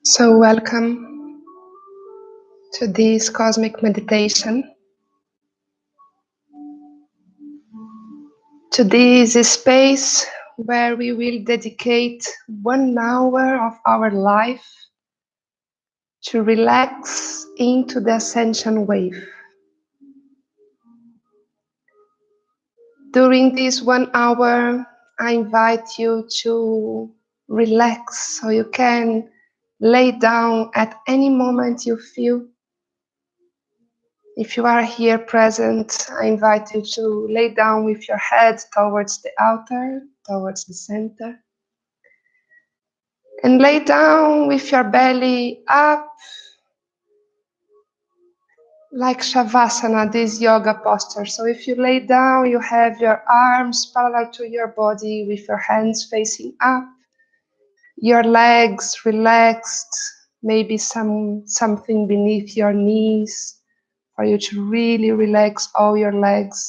So welcome to this cosmic meditation, to this space where we will dedicate 1 hour of our life to relax into the ascension wave. During this 1 hour, I invite you to relax so you can lay down at any moment you feel. If you are here present, I invite you to lay down with your head towards the altar, towards the center. And lay down with your belly up, like Shavasana, this yoga posture. So if you lay down, you have your arms parallel to your body with your hands facing up, your legs relaxed, maybe something beneath your knees, for you to really relax all your legs.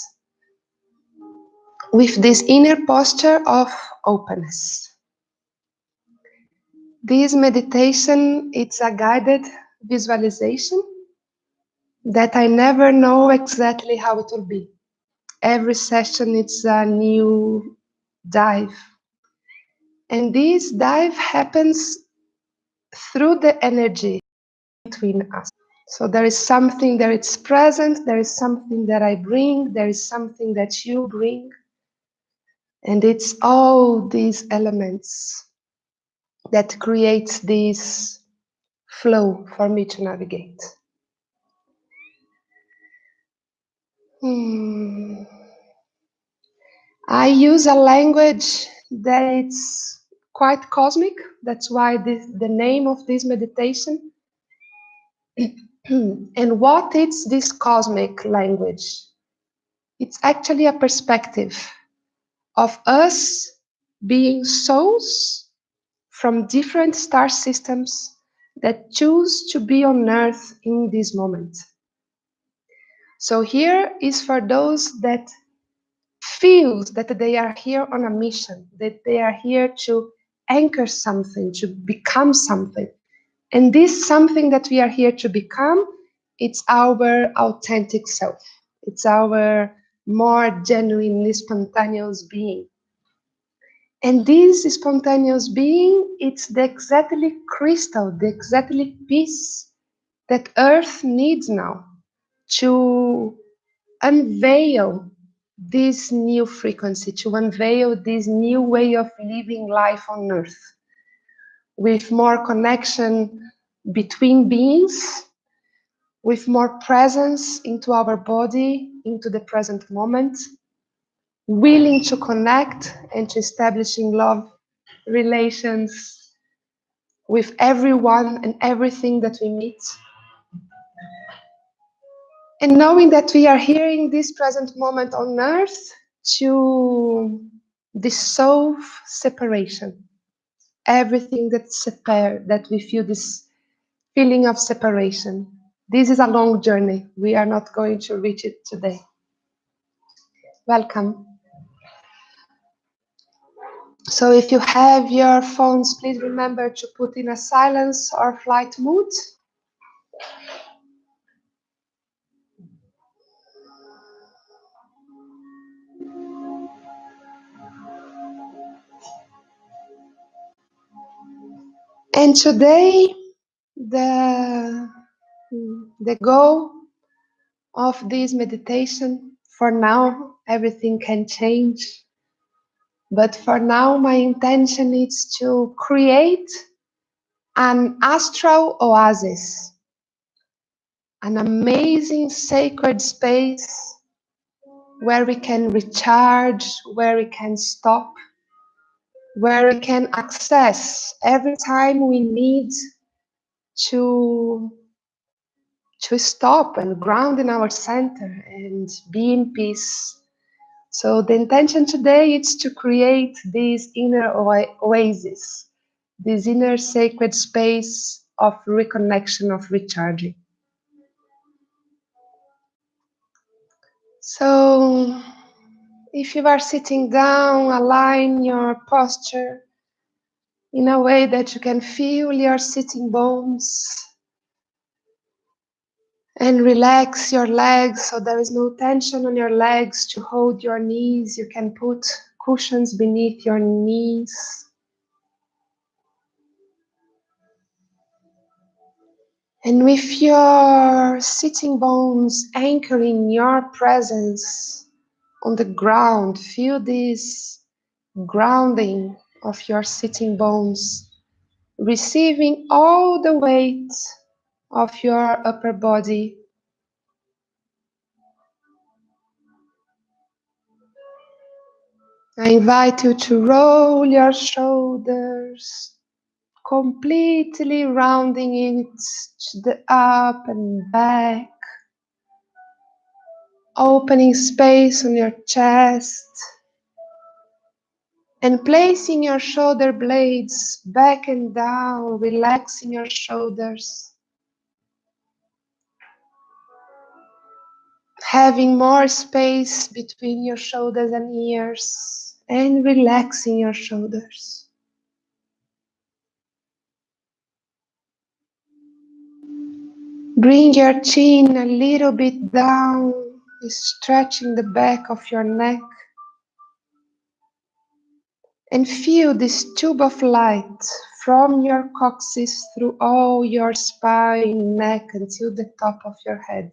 With this inner posture of openness. This meditation, it's a guided visualization that I never know exactly how it will be. Every session, it's a new dive. And this dive happens through the energy between us. So there is something that is present, there is something that I bring, there is something that you bring. And it's all these elements that creates this flow for me to navigate. I use a language that it's quite cosmic. That's why the name of this meditation. And what is this cosmic language? It's actually a perspective of us being souls from different star systems that choose to be on Earth in this moment. So here is for those that feels that they are here on a mission, that they are here to anchor something, to become something. And this something that we are here to become, it's our authentic self. It's our more genuine, spontaneous being. And this spontaneous being, it's the exactly crystal, the exactly peace that Earth needs now to unveil this new frequency, to unveil this new way of living life on Earth, with more connection between beings, with more presence into our body, into the present moment, willing to connect and to establishing love relations with everyone and everything that we meet. And knowing that we are here in this present moment on Earth to dissolve separation, everything that we feel this feeling of separation. This is a long journey. We are not going to reach it today. Welcome. So if you have your phones, please remember to put in a silence or flight mode. And today, the goal of this meditation, for now, everything can change. But for now, my intention is to create an astral oasis, an amazing sacred space where we can recharge, where we can stop, where we can access every time we need to stop and ground in our center and be in peace. So the intention today is to create this inner oasis, this inner sacred space of reconnection, of recharging. So if you are sitting down, align your posture in a way that you can feel your sitting bones and relax your legs so there is no tension on your legs to hold your knees. You can put cushions beneath your knees. And with your sitting bones anchoring your presence on the ground, feel this grounding of your sitting bones, receiving all the weight of your upper body. I invite you to roll your shoulders, completely rounding it to the up and back, opening space on your chest, and placing your shoulder blades back and down, relaxing your shoulders, having more space between your shoulders and ears, and relaxing your shoulders. Bring your chin a little bit down, stretching the back of your neck, and feel this tube of light from your coccyx through all your spine, neck, until the top of your head.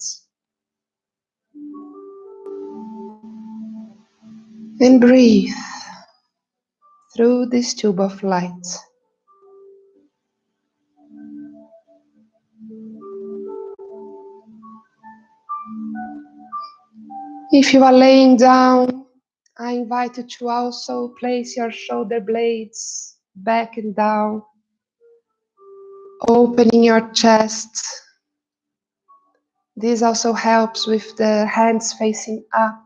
And breathe through this tube of light. If you are laying down, I invite you to also place your shoulder blades back and down, opening your chest. This also helps with the hands facing up.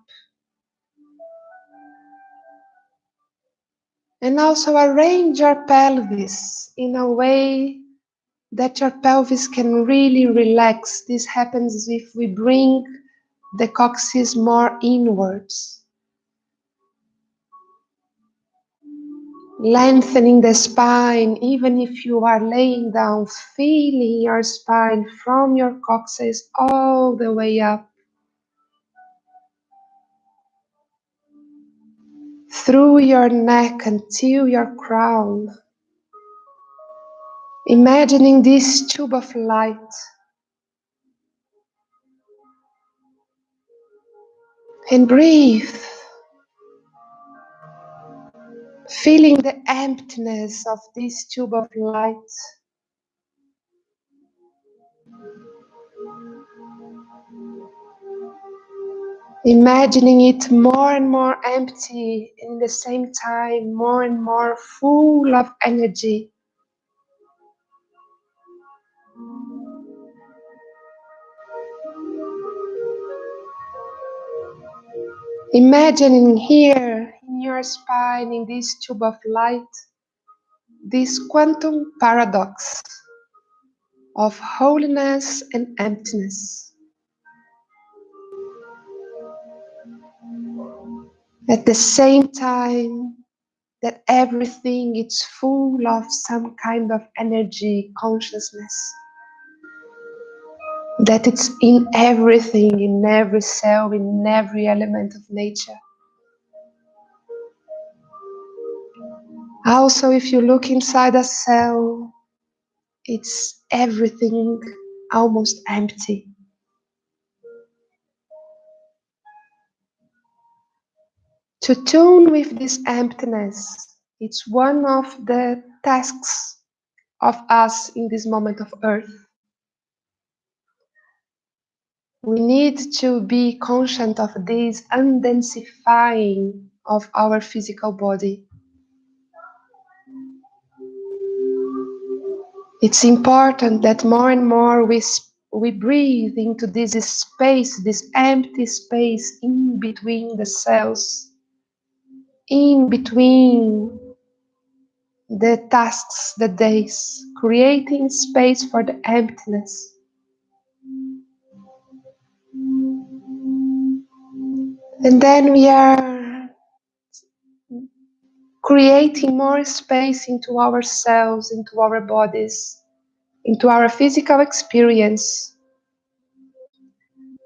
And also arrange your pelvis in a way that your pelvis can really relax. This happens if we bring the coccyx more inwards, lengthening the spine. Even if you are laying down, feeling your spine from your coccyx all the way up, through your neck until your crown. Imagining this tube of light, and breathe, feeling the emptiness of this tube of light. Imagining it more and more empty, and at the same time more and more full of energy. Imagining here in your spine, in this tube of light, this quantum paradox of wholeness and emptiness. At the same time that everything is full of some kind of energy, consciousness, that it's in everything, in every cell, in every element of nature. Also, if you look inside a cell, it's everything almost empty. To tune with this emptiness, it's one of the tasks of us in this moment of Earth. We need to be conscious of this undensifying of our physical body. It's important that more and more we breathe into this space, this empty space in between the cells, in between the tasks, the days, creating space for the emptiness. And then we are creating more space into ourselves, into our bodies, into our physical experience,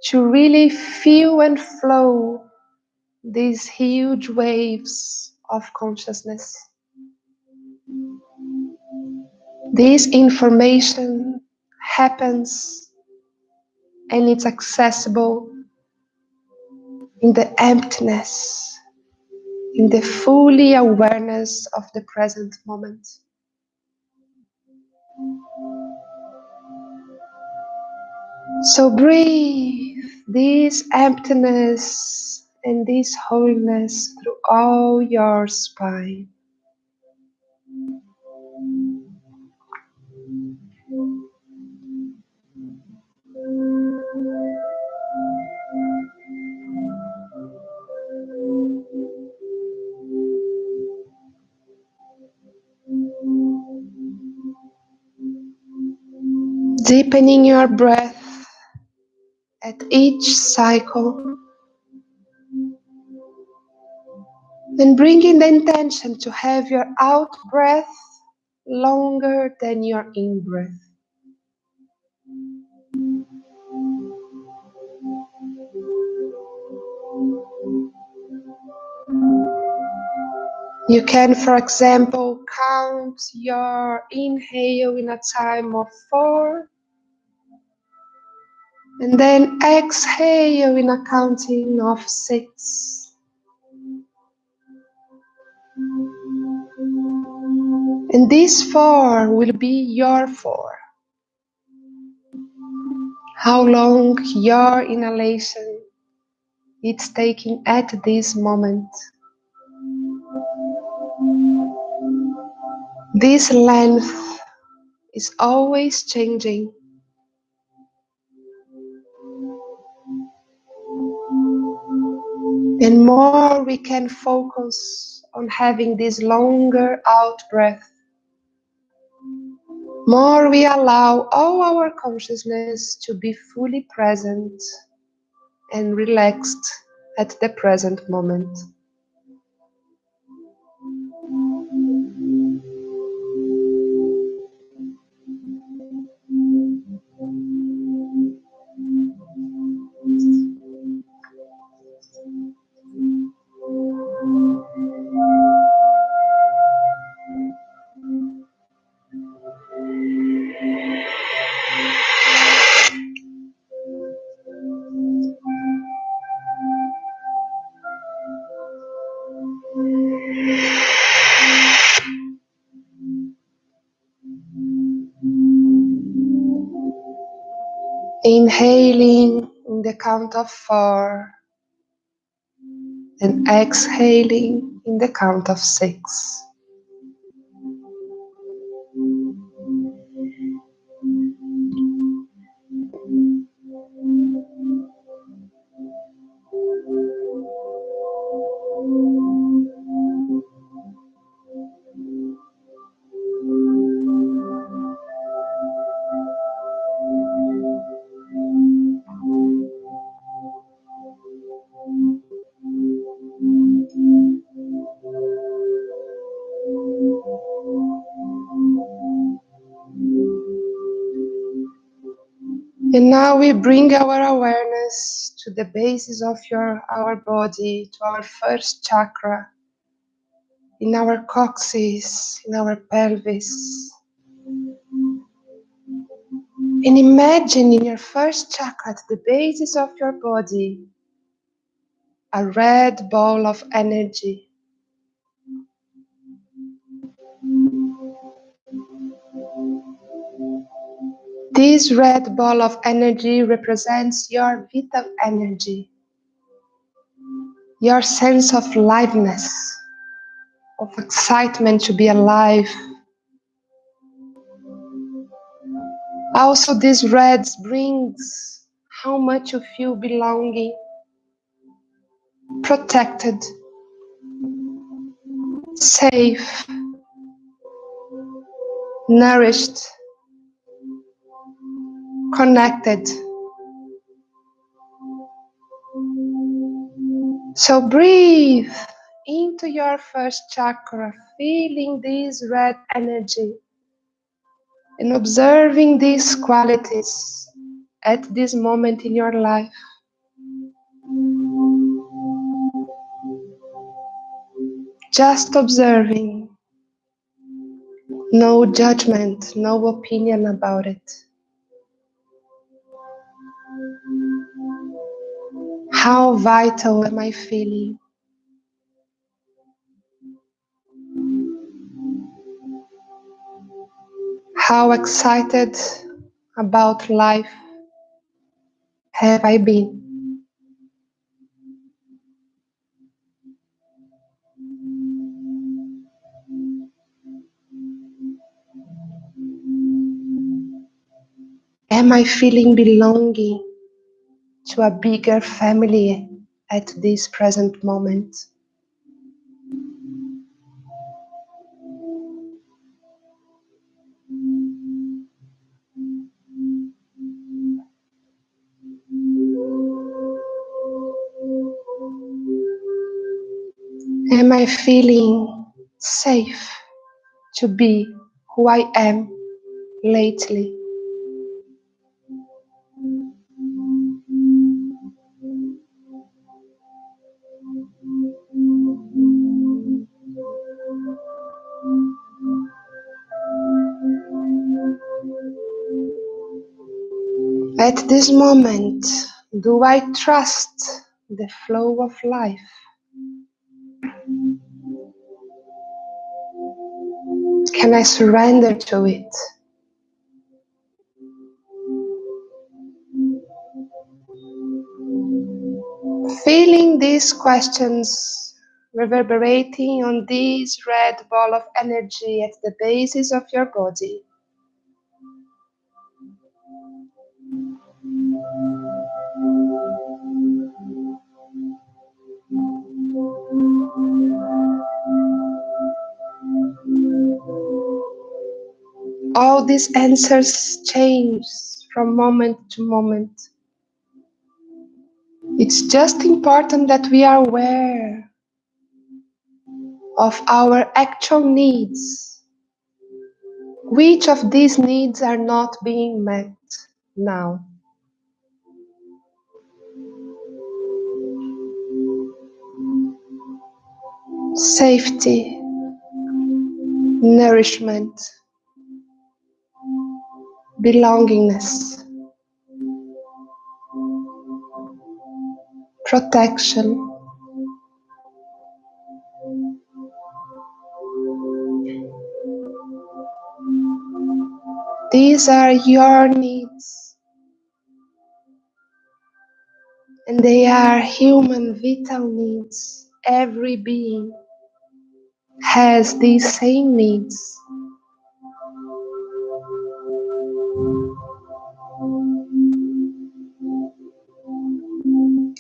to really feel and flow these huge waves of consciousness. This information happens and it's accessible in the emptiness, in the fully awareness of the present moment. So breathe this emptiness and this wholeness through all your spine. Deepening your breath at each cycle and bringing the intention to have your out breath longer than your in breath. You can, for example, count your inhale in a time of 4 and then exhale in a counting of 6. And this 4 will be your 4. How long your inhalation is taking at this moment. This length is always changing. And more we can focus on having this longer out breath, more we allow all our consciousness to be fully present and relaxed at the present moment. Inhaling in the count of 4 and exhaling in the count of 6. And now we bring our awareness to the basis of our body, to our first chakra, in our coccyx, in our pelvis. And imagine in your first chakra, at the basis of your body, a red ball of energy. This red ball of energy represents your vital energy, your sense of liveness, of excitement to be alive. Also, this red brings how much you feel belonging, protected, safe, nourished, connected. So breathe into your first chakra, feeling this red energy and observing these qualities at this moment in your life. Just observing, no judgment, no opinion about it. How vital am I feeling? How excited about life have I been? Am I feeling belonging to a bigger family at this present moment? Am I feeling safe to be who I am lately? At this moment, do I trust the flow of life? Can I surrender to it? Feeling these questions reverberating on this red ball of energy at the basis of your body. All these answers change from moment to moment. It's just important that we are aware of our actual needs. Which of these needs are not being met now? Safety, nourishment, belongingness, protection. These are your needs, and they are human vital needs. Every being has these same needs.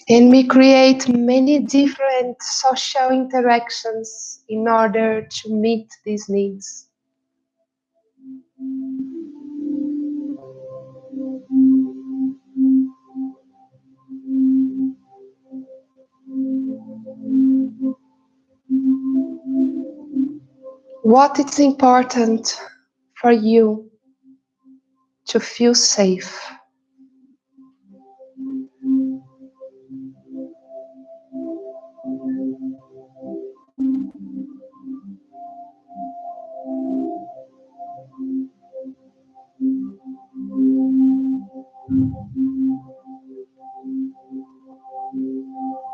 And we create many different social interactions in order to meet these needs. What is important for you to feel safe?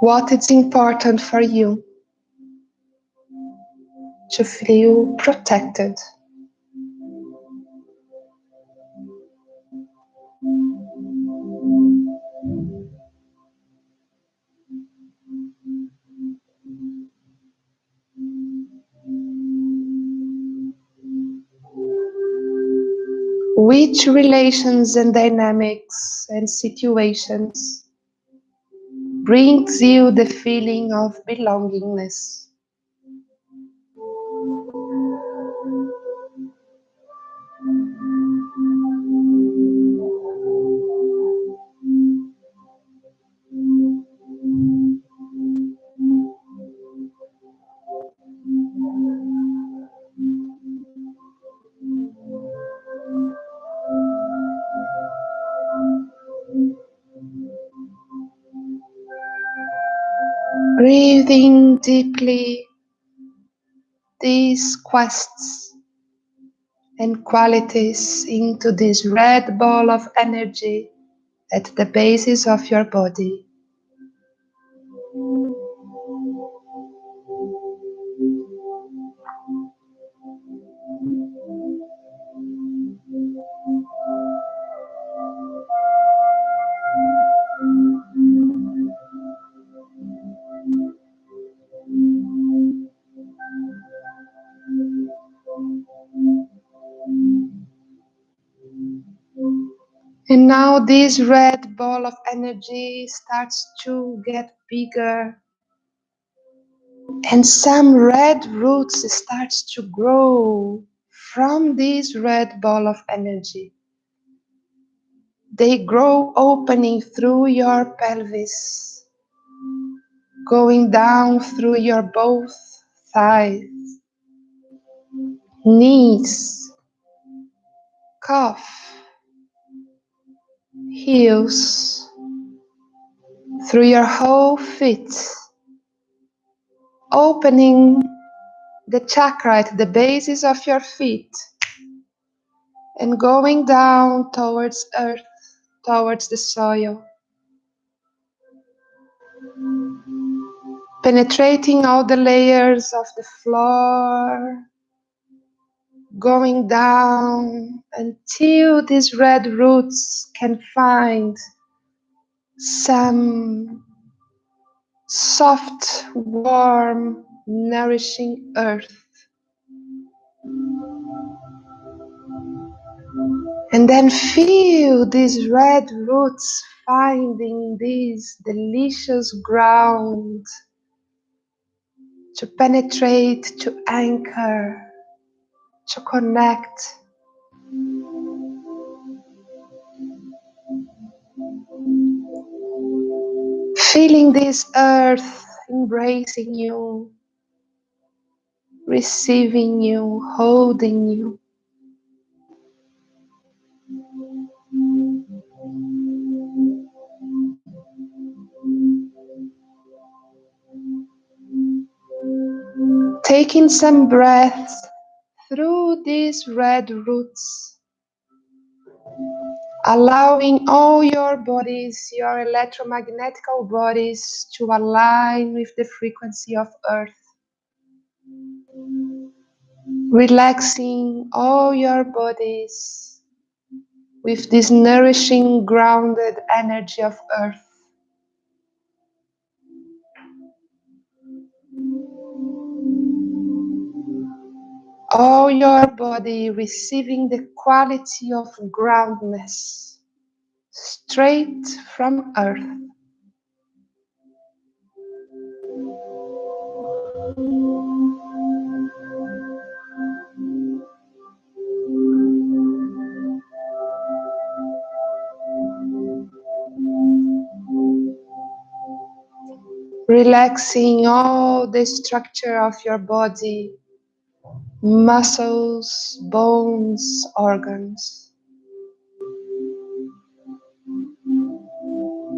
What is important for you to feel protected? Which relations and dynamics and situations brings you the feeling of belongingness? Breathing deeply these quests and qualities into this red ball of energy at the basis of your body. And now this red ball of energy starts to get bigger, and some red roots starts to grow from this red ball of energy. They grow opening through your pelvis, going down through your both thighs, knees, calf, heels, through your whole feet, opening the chakra at the bases of your feet and going down towards earth, towards the soil, penetrating all the layers of the floor, going down until these red roots can find some soft, warm, nourishing earth. And then feel these red roots finding this delicious ground to penetrate, to anchor, to connect. Feeling this earth embracing you, receiving you, holding you. Taking some breaths through these red roots, allowing all your bodies, your electromagnetical bodies, to align with the frequency of earth. Relaxing all your bodies with this nourishing, grounded energy of earth. All your body receiving the quality of groundedness straight from earth. Relaxing all the structure of your body, muscles, bones, organs.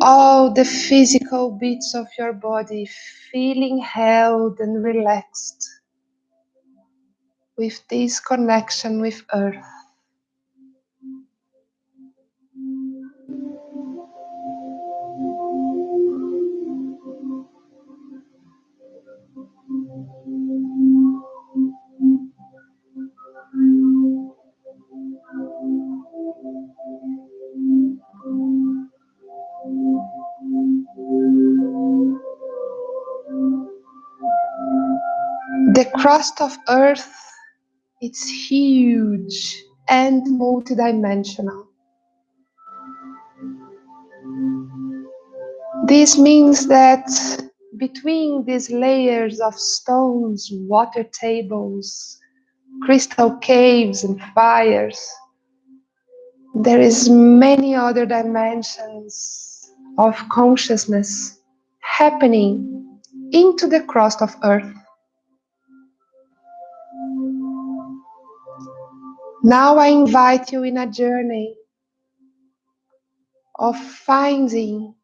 All the physical bits of your body feeling held and relaxed with this connection with earth. The crust of earth, it's huge and multidimensional. This means that between these layers of stones, water tables, crystal caves and fires, there is many other dimensions of consciousness happening into the crust of earth. Now I invite you in a journey of finding,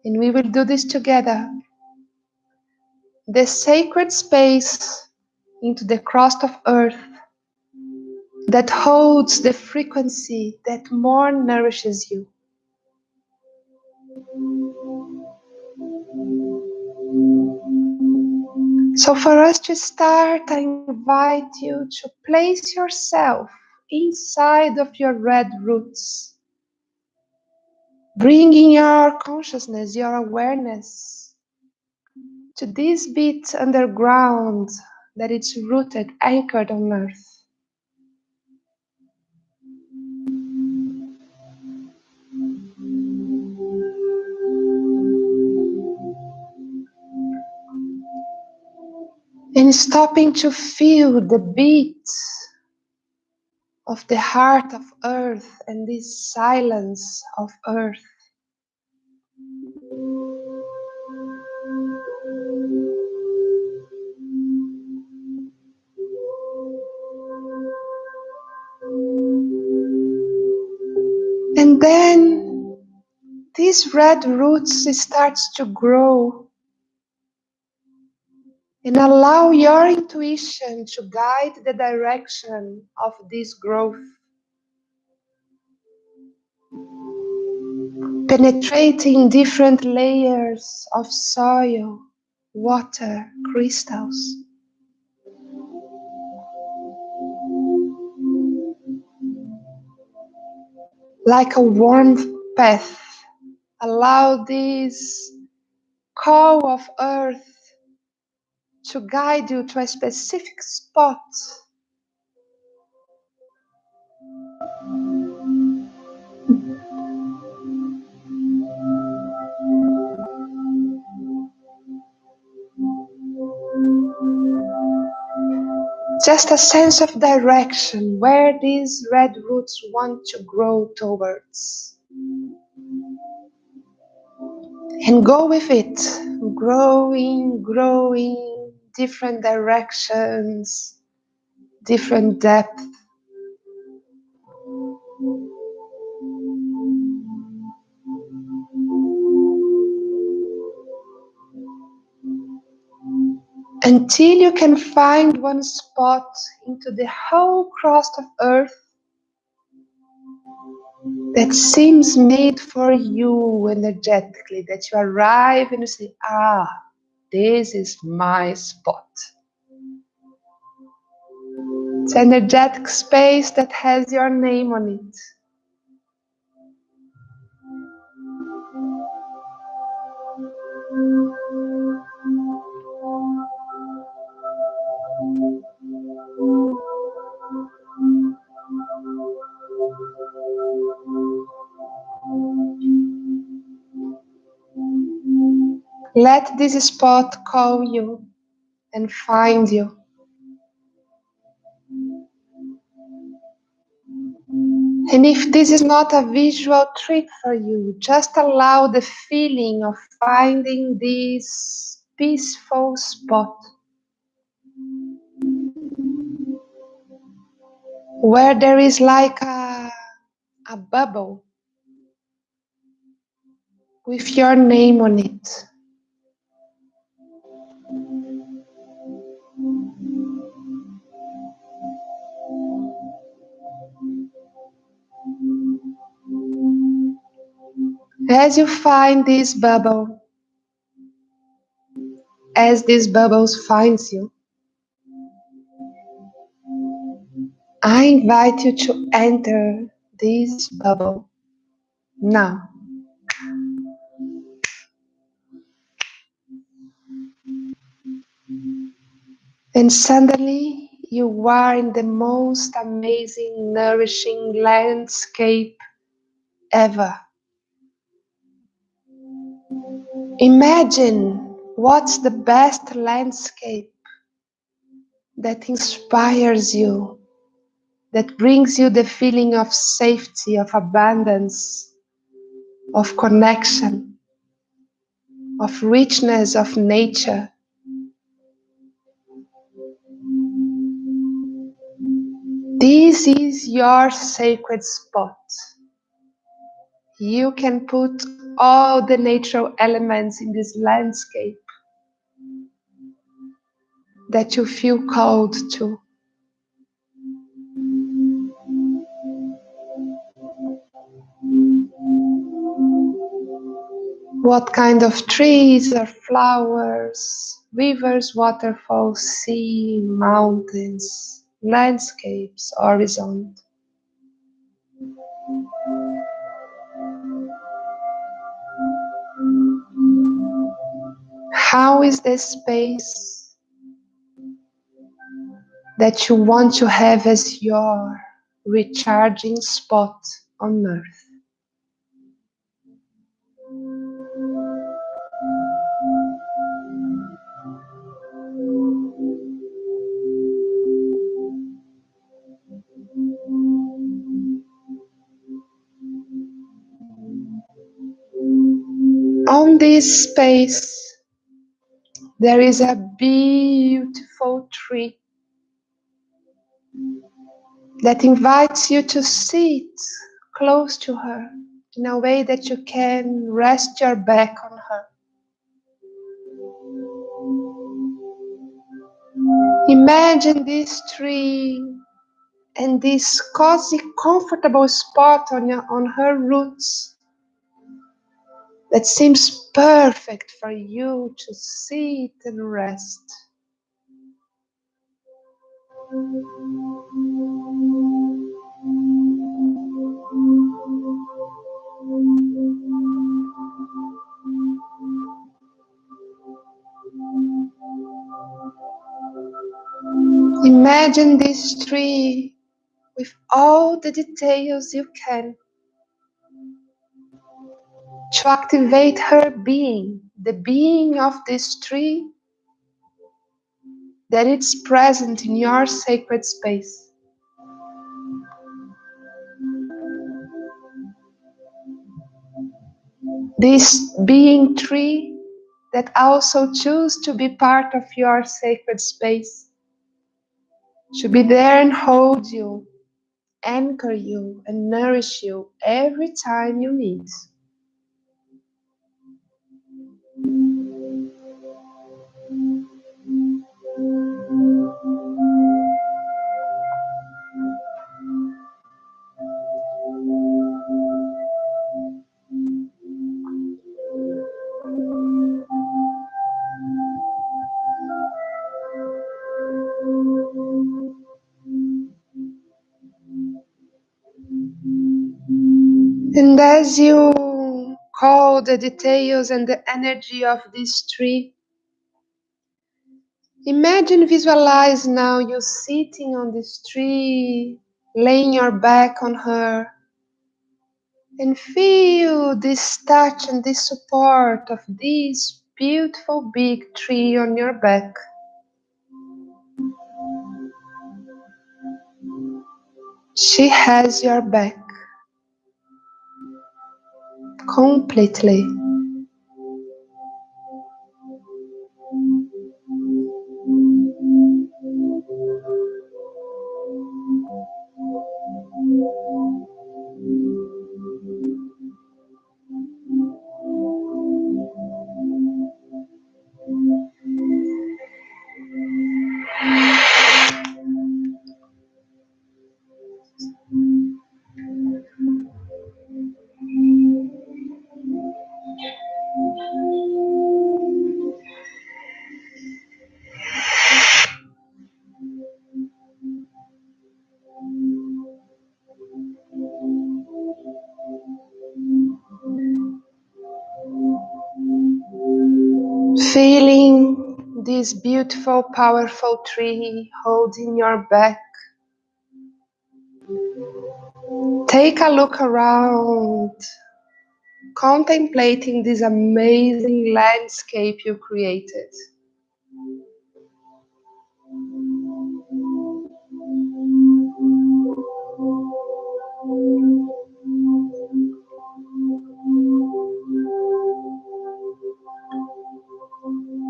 and we will do this together, the sacred space into the crust of earth that holds the frequency that more nourishes you. So for us to start, I invite you to place yourself inside of your red roots, bringing your consciousness, your awareness to this bit underground that it's rooted, anchored on earth. And stopping to feel the beat of the heart of earth and this silence of earth. And then these red roots starts to grow, and allow your intuition to guide the direction of this growth, penetrating different layers of soil, water, crystals. Like a warm path, allow this call of earth to guide you to a specific spot. Just a sense of direction where these red roots want to grow towards. And go with it, growing, different directions, different depth. Until you can find one spot into the whole crust of earth that seems made for you energetically, that you arrive and you say, this is my spot. It's an energetic space that has your name on it. Let this spot call you and find you. And if this is not a visual trick for you, just allow the feeling of finding this peaceful spot where there is like a bubble with your name on it. As you find this bubble, as this bubble finds you, I invite you to enter this bubble now. And suddenly you are in the most amazing, nourishing landscape ever. Imagine what's the best landscape that inspires you, that brings you the feeling of safety, of abundance, of connection, of richness of nature. This is your sacred spot. You can put all the natural elements in this landscape. that you feel called to. What kind of trees or flowers, rivers, waterfalls, sea, mountains, landscapes, horizon. How is the space that you want to have as your recharging spot on earth? On this space, there is a beautiful tree that invites you to sit close to her in a way that you can rest your back on her. Imagine this tree and this cozy, comfortable spot on her roots that seems perfect for you to sit and rest. Imagine this tree with all the details you can to activate her being, the being of this tree that it's present in your sacred space. This being tree that also choose to be part of your sacred space, to be there and hold you, anchor you, and nourish you every time you need. And as you call the details and the energy of this tree, imagine, visualize now you sitting on this tree, laying your back on her, and feel this touch and this support of this beautiful big tree on your back. She has your back completely. Feeling this beautiful, powerful tree holding your back. Take a look around, contemplating this amazing landscape you created.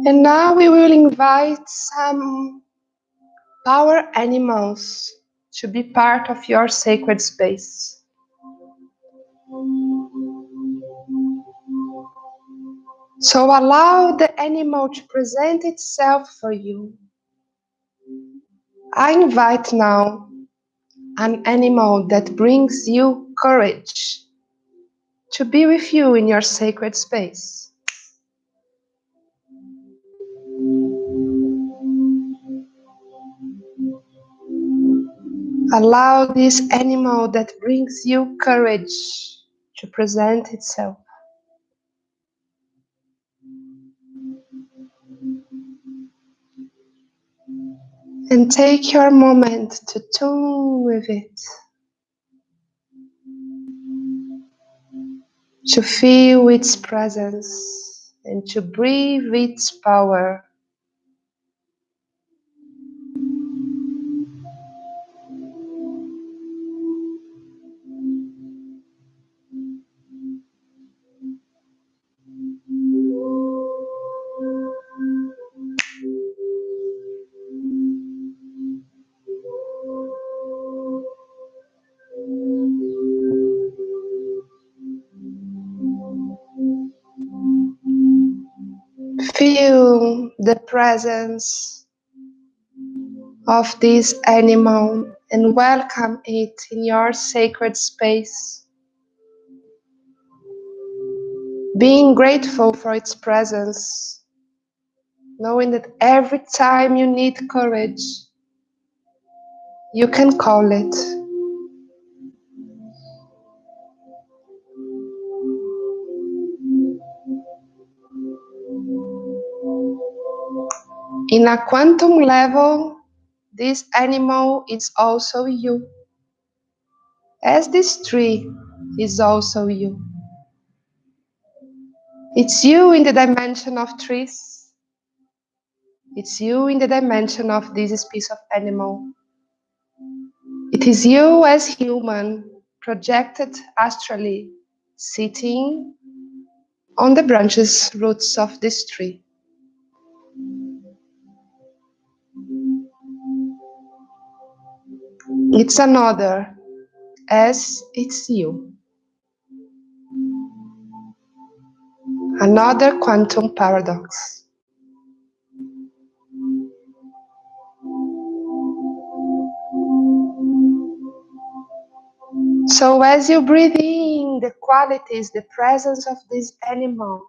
And now we will invite some power animals to be part of your sacred space. So allow the animal to present itself for you I invite now an animal that brings you courage to be with you in your sacred space. Allow this animal that brings you courage to present itself. And take your moment to tune with it, to feel its presence and to breathe its power. Feel the presence of this animal and welcome it in your sacred space. Being grateful for its presence, knowing that every time you need courage, you can call it. In a quantum level, this animal is also you, as this tree is also you. It's you in the dimension of trees. It's you in the dimension of this piece of animal. It is you as human, projected astrally, sitting on the branches, roots of this tree. It's another, as it's you. Another quantum paradox. So as you breathe in the qualities, the presence of this animal,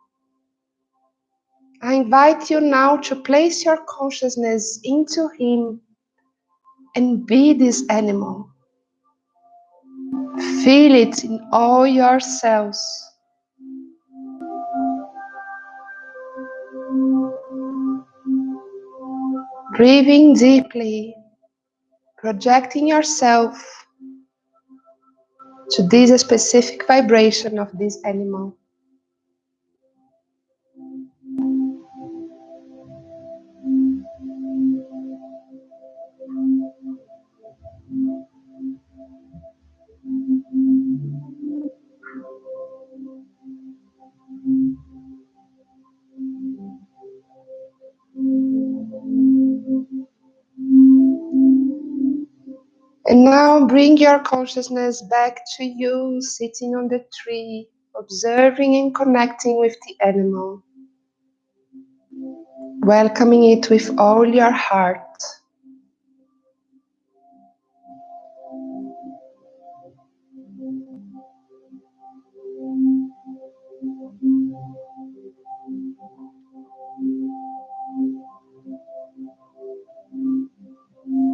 I invite you now to place your consciousness into him and be this animal. Feel it in all your cells. Breathing deeply, projecting yourself to this specific vibration of this animal. And now bring your consciousness back to you, sitting on the tree, observing and connecting with the animal, welcoming it with all your heart.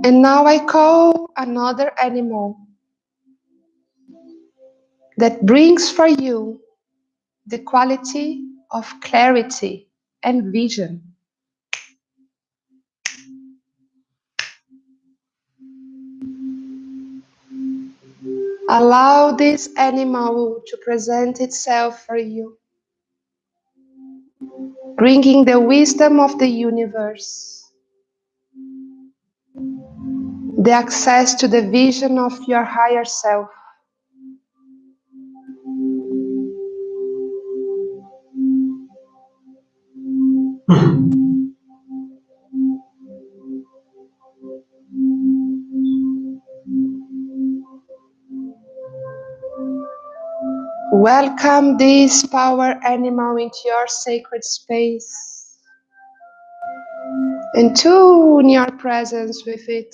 And now I call another animal that brings for you the quality of clarity and vision. Allow this animal to present itself for you, bringing the wisdom of the universe, the access to the vision of your higher self. Welcome this power animal into your sacred space and tune your presence with it.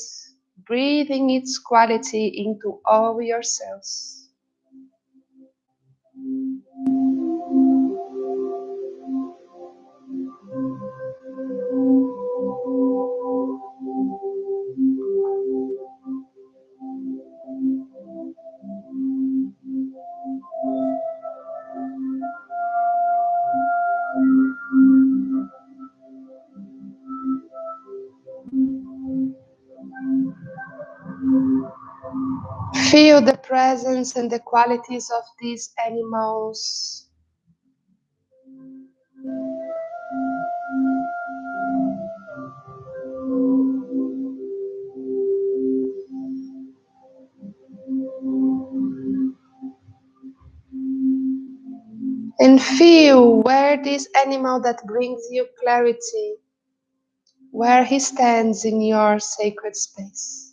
breathing its quality into all your cells. Feel the presence and the qualities of these animals. And feel where this animal that brings you clarity, where he stands in your sacred space.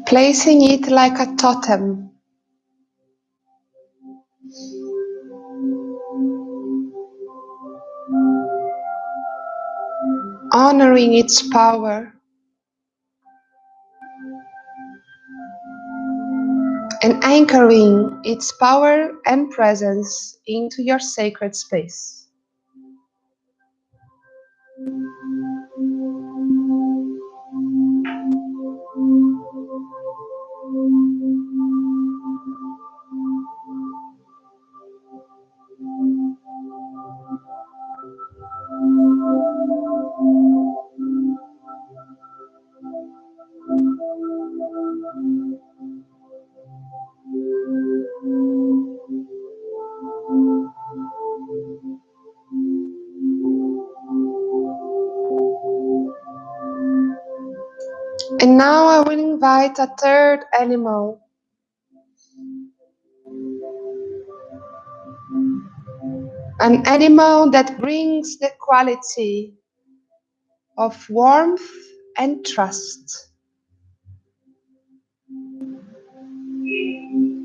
Placing it like a totem, honoring its power and anchoring its power and presence into your sacred space. And now I will invite a third animal, an animal that brings the quality of warmth and trust.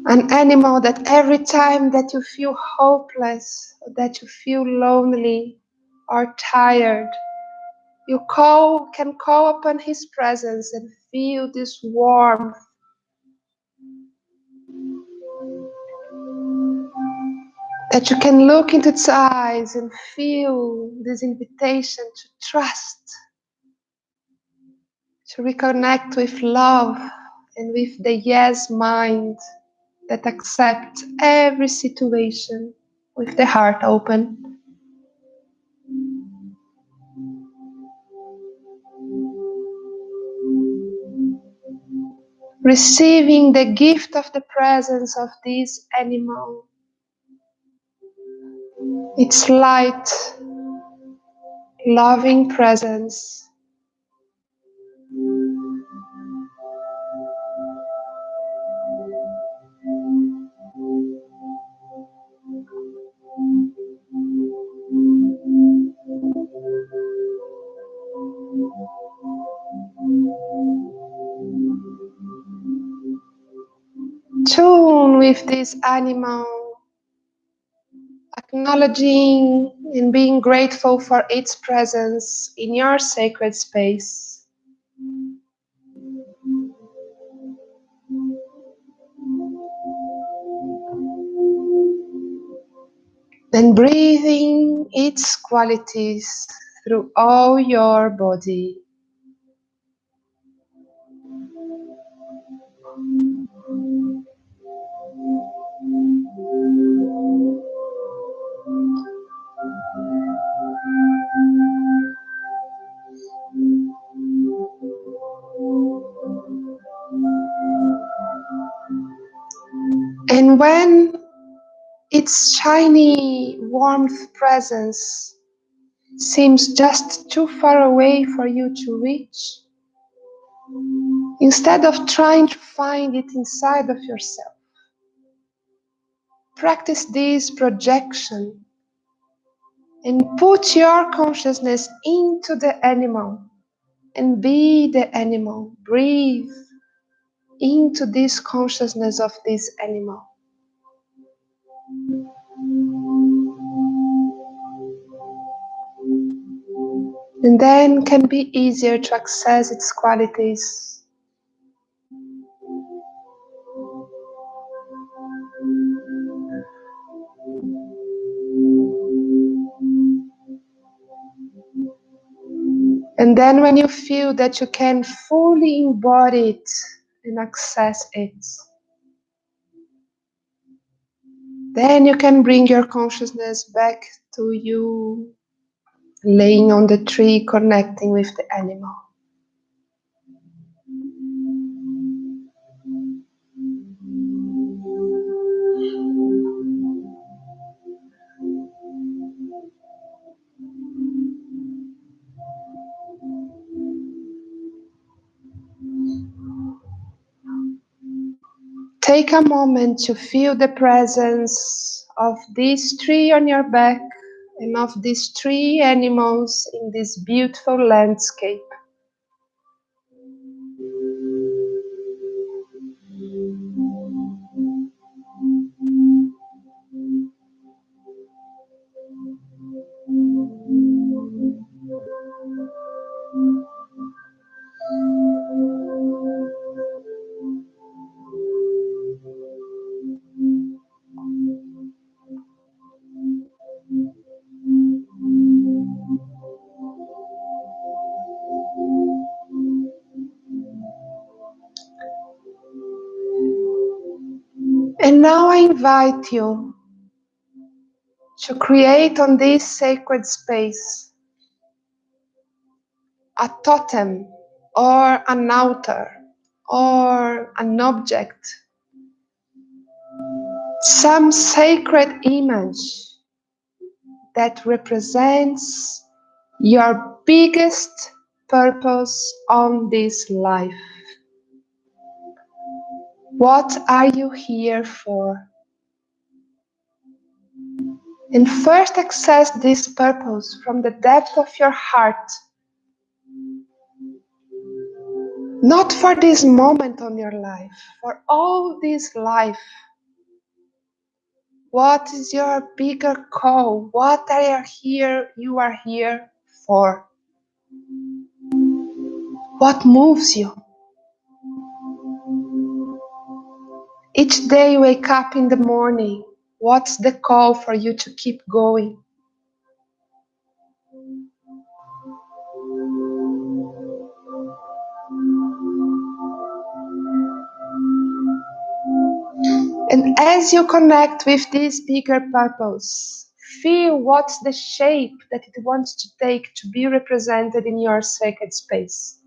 An animal that every time that you feel hopeless, or that you feel lonely or tired, you can call upon his presence and feel this warmth. That you can look into its eyes and feel this invitation to trust, to reconnect with love and with the yes mind that accepts every situation with the heart open. Receiving the gift of the presence of this animal, its light, loving presence. Tune with this animal, acknowledging and being grateful for its presence in your sacred space. And breathing its qualities through all your body. And when its shiny warmth presence seems just too far away for you to reach, instead of trying to find it inside of yourself, practice this projection and put your consciousness into the animal and be the animal. Breathe into this consciousness of this animal. And then can be easier to access its qualities. And then when you feel that you can fully embody it and access it, then you can bring your consciousness back to you laying on the tree, connecting with the animal. Take a moment to feel the presence of this tree on your back and of these three animals in this beautiful landscape. And now I invite you to create on this sacred space a totem or an altar or an object, some sacred image that represents your biggest purpose on this life. What are you here for? And first access this purpose from the depth of your heart. Not for this moment on your life, for all this life. What is your bigger call? What are you are here for? What moves you? Each day you wake up in the morning. What's the call for you to keep going? And as you connect with this bigger purpose, feel what's the shape that it wants to take to be represented in your sacred space.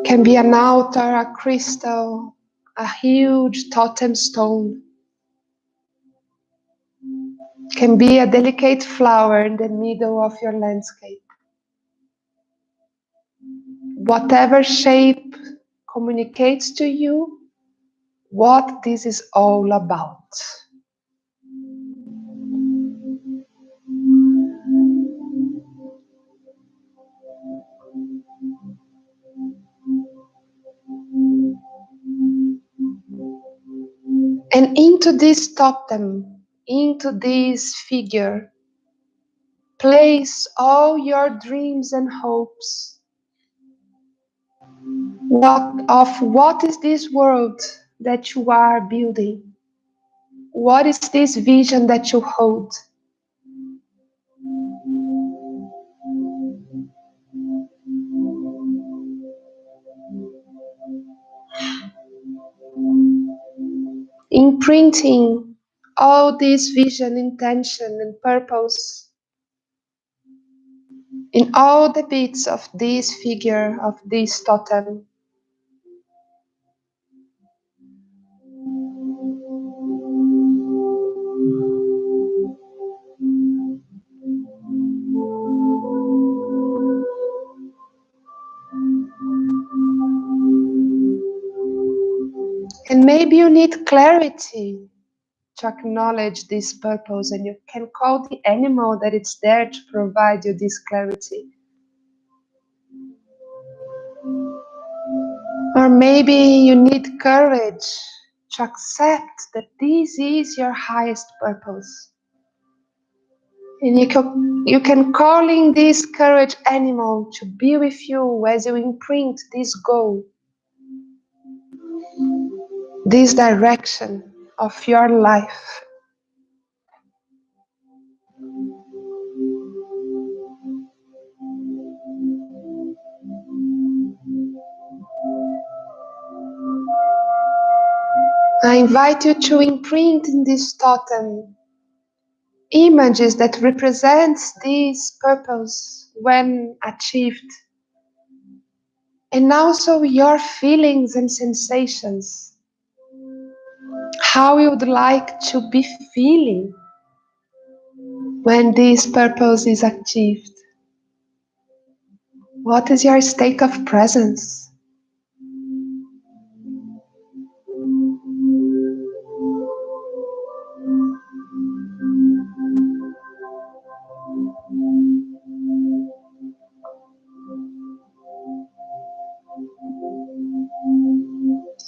Can be an altar, a crystal, a huge totem stone. Can be a delicate flower in the middle of your landscape. Whatever shape communicates to you what this is all about. And into this totem, into this figure, place all your dreams and hopes. What is this world that you are building? What is this vision that you hold? Imprinting all this vision, intention, and purpose in all the bits of this figure, of this totem. And maybe you need clarity to acknowledge this purpose, and you can call the animal that it's there to provide you this clarity. Or maybe you need courage to accept that this is your highest purpose. And you can call in this courage animal to be with you as you imprint this goal, this direction of your life. I invite you to imprint in this totem images that represents this purpose when achieved, and also your feelings and sensations, how you would like to be feeling when this purpose is achieved. What is your state of presence?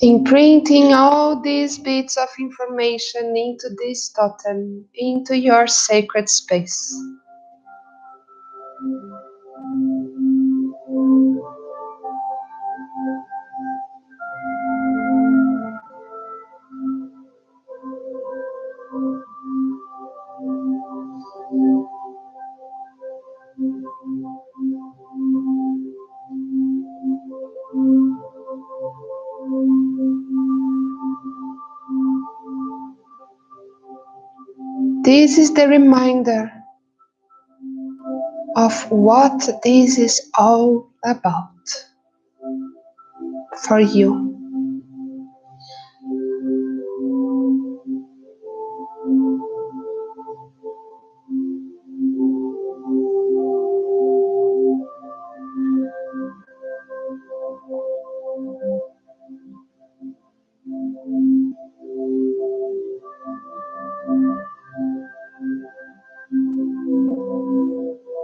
Imprinting all these bits of information into this totem, into your sacred space. This is the reminder of what this is all about for you.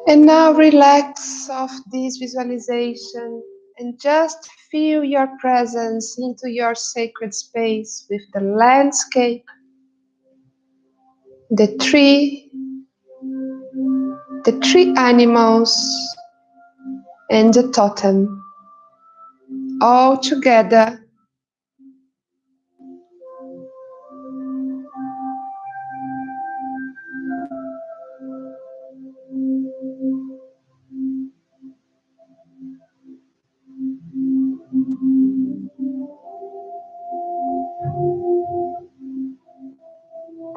And now relax off this visualization and just feel your presence into your sacred space with the landscape, the three animals, and the totem all together.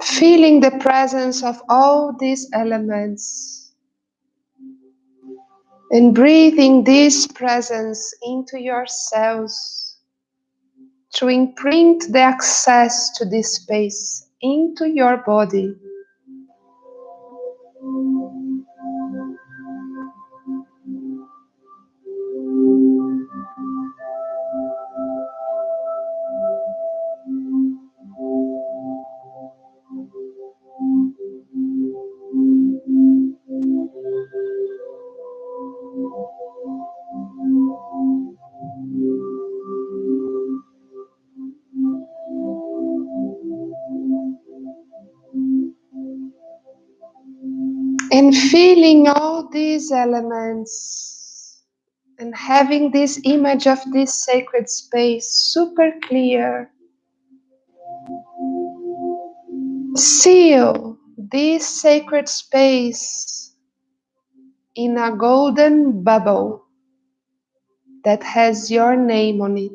Feeling the presence of all these elements and breathing this presence into your cells to imprint the access to this space into your body. And feeling all these elements and having this image of this sacred space super clear, seal this sacred space in a golden bubble that has your name on it.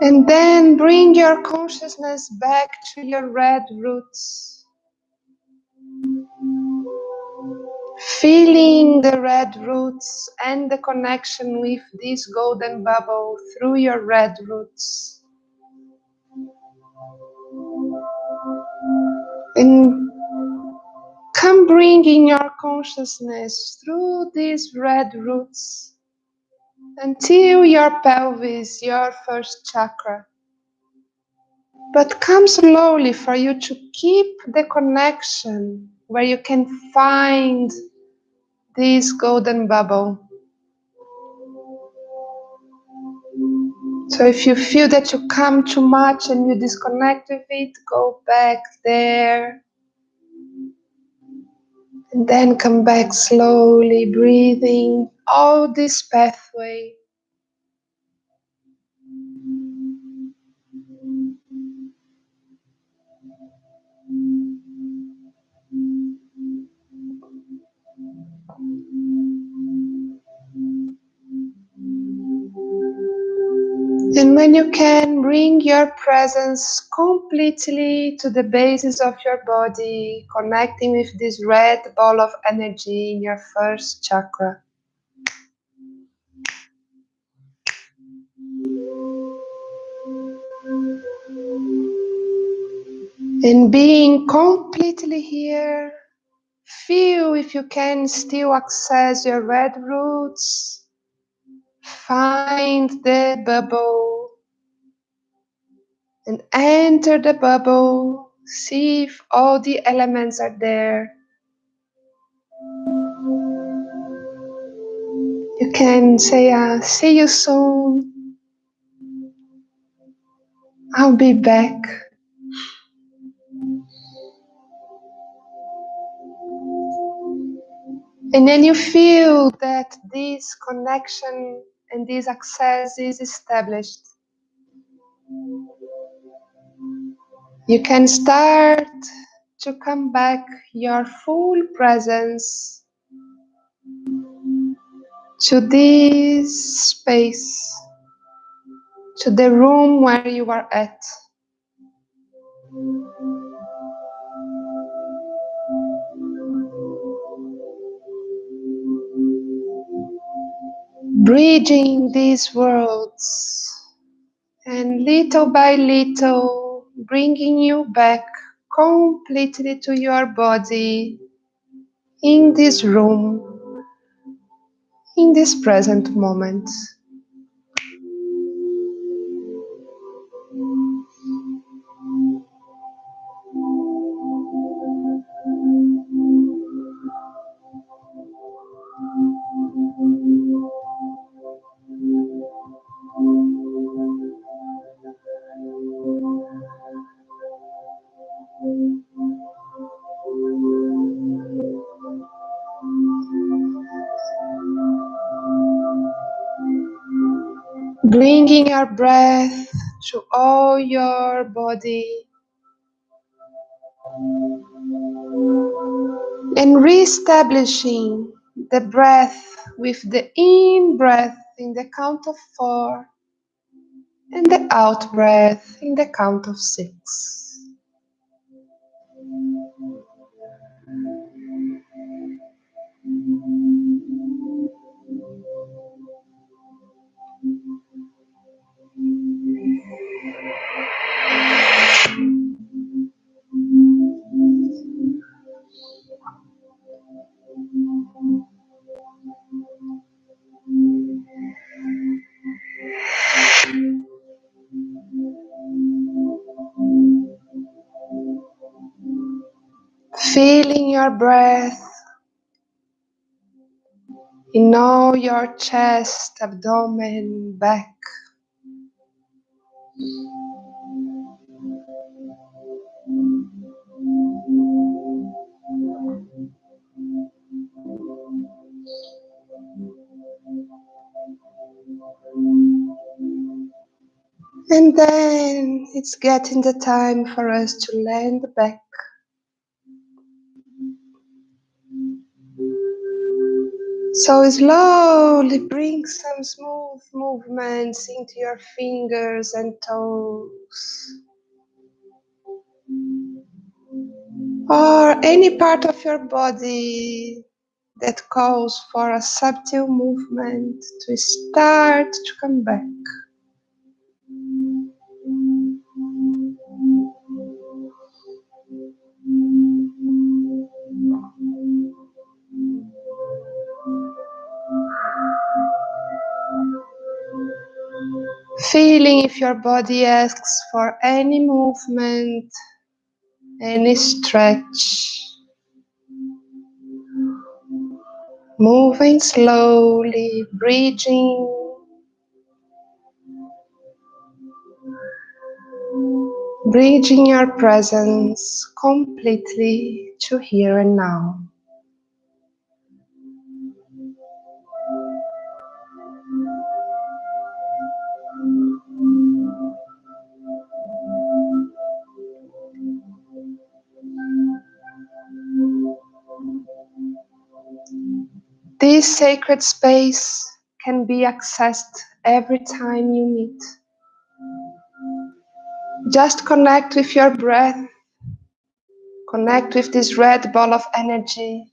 And then bring your consciousness back to your red roots. Feeling the red roots and the connection with this golden bubble through your red roots. And come bringing your consciousness through these red roots until your pelvis, your first chakra. But come slowly for you to keep the connection where you can find this golden bubble. So if you feel that you come too much and you disconnect with it, go back there and then come back slowly, breathing all this pathway. And when you can, bring your presence completely to the basis of your body, connecting with this red ball of energy in your first chakra. And being completely here, feel if you can still access your red roots. Find the bubble and enter the bubble. See if all the elements are there. You can say, see you soon. I'll be back. And then you feel that this connection and this access is established. You can start to come back your full presence to this space, to the room where you are at. Bridging these worlds and little by little bringing you back completely to your body in this room, in this present moment. Bringing your breath to all your body and re-establishing the breath with the in-breath in the count of 4 and the out-breath in the count of 6. Feeling your breath in all your chest, abdomen, back. And then it's getting the time for us to land back. So slowly bring some smooth movements into your fingers and toes. Or any part of your body that calls for a subtle movement to start to come back. Feeling if your body asks for any movement, any stretch. Moving slowly, bridging your presence completely to here and now. This sacred space can be accessed every time you need. Just connect with your breath, connect with this red ball of energy.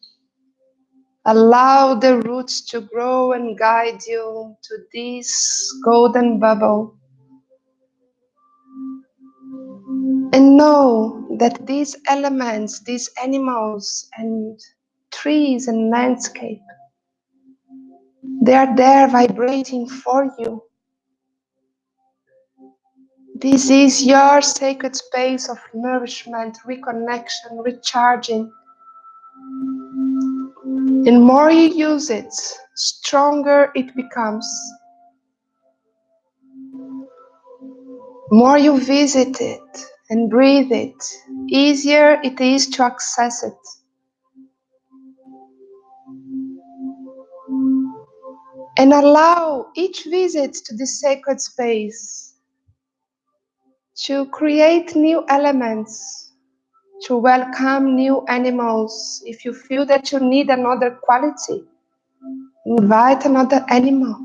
Allow the roots to grow and guide you to this golden bubble. And know that these elements, these animals and trees and landscape, they are there vibrating for you. This is your sacred space of nourishment, reconnection, recharging. And more you use it, stronger it becomes. More you visit it and breathe it, easier it is to access it. And allow each visit to this sacred space to create new elements, to welcome new animals. If you feel that you need another quality, invite another animal.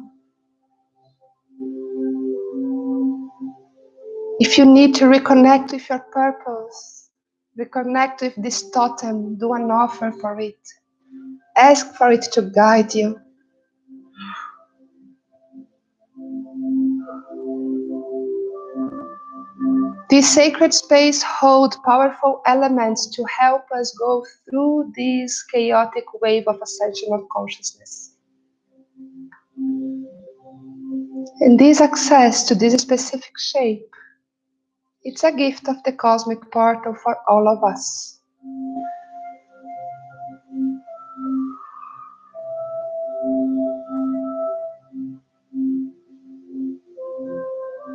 If you need to reconnect with your purpose, reconnect with this totem, do an offer for it. Ask for it to guide you. This sacred space holds powerful elements to help us go through this chaotic wave of ascension of consciousness. And this access to this specific shape, it's a gift of the cosmic portal for all of us.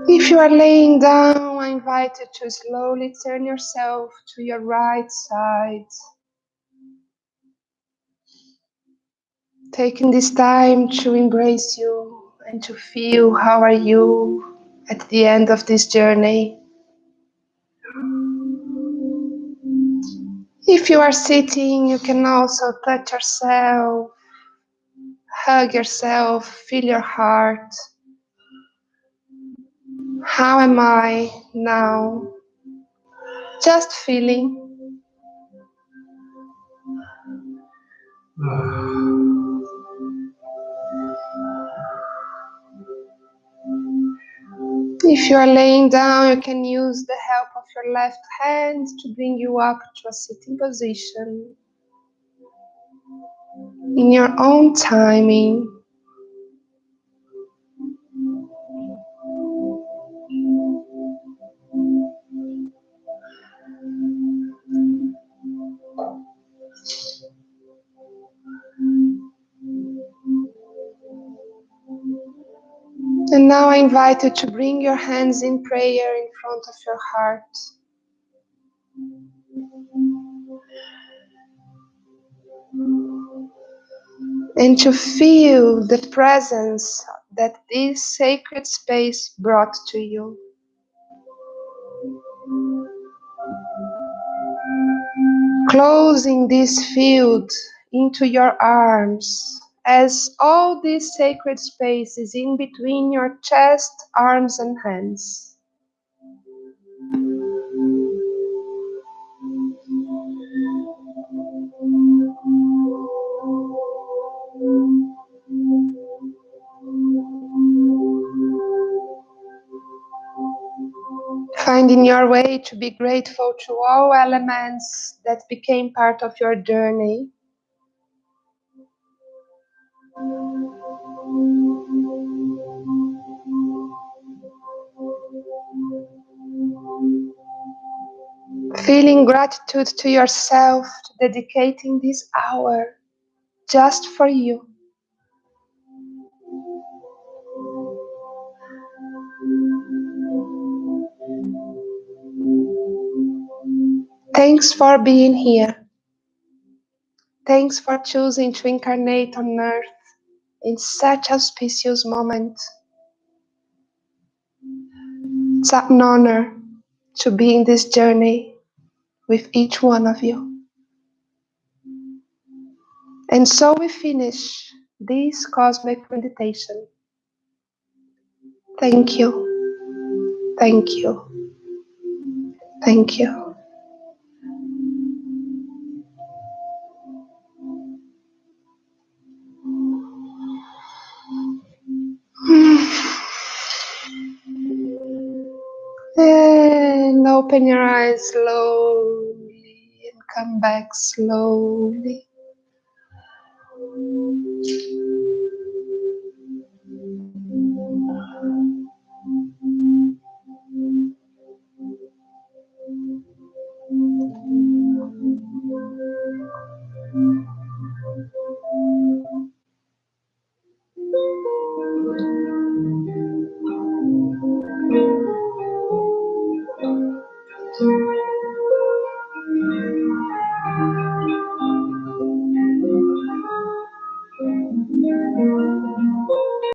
If you are laying down, I invite you to slowly turn yourself to your right side. Taking this time to embrace you and to feel how are you at the end of this journey. If you are sitting, you can also touch yourself, hug yourself, feel your heart. How am I now? Just feeling. If you are laying down, you can use the help of your left hand to bring you up to a sitting position in your own timing. And now I invite you to bring your hands in prayer in front of your heart. And to feel the presence that this sacred space brought to you. Closing this field into your arms as all this sacred space is in between your chest, arms and hands. Finding your way to be grateful to all elements that became part of your journey. feeling gratitude to yourself, dedicating this hour just for you. Thanks for being here. Thanks for choosing to incarnate on Earth in such auspicious moment. It's an honor to be in this journey with each one of you. And so we finish this cosmic meditation. Thank you, thank you, thank you. And open your eyes slowly and come back slowly.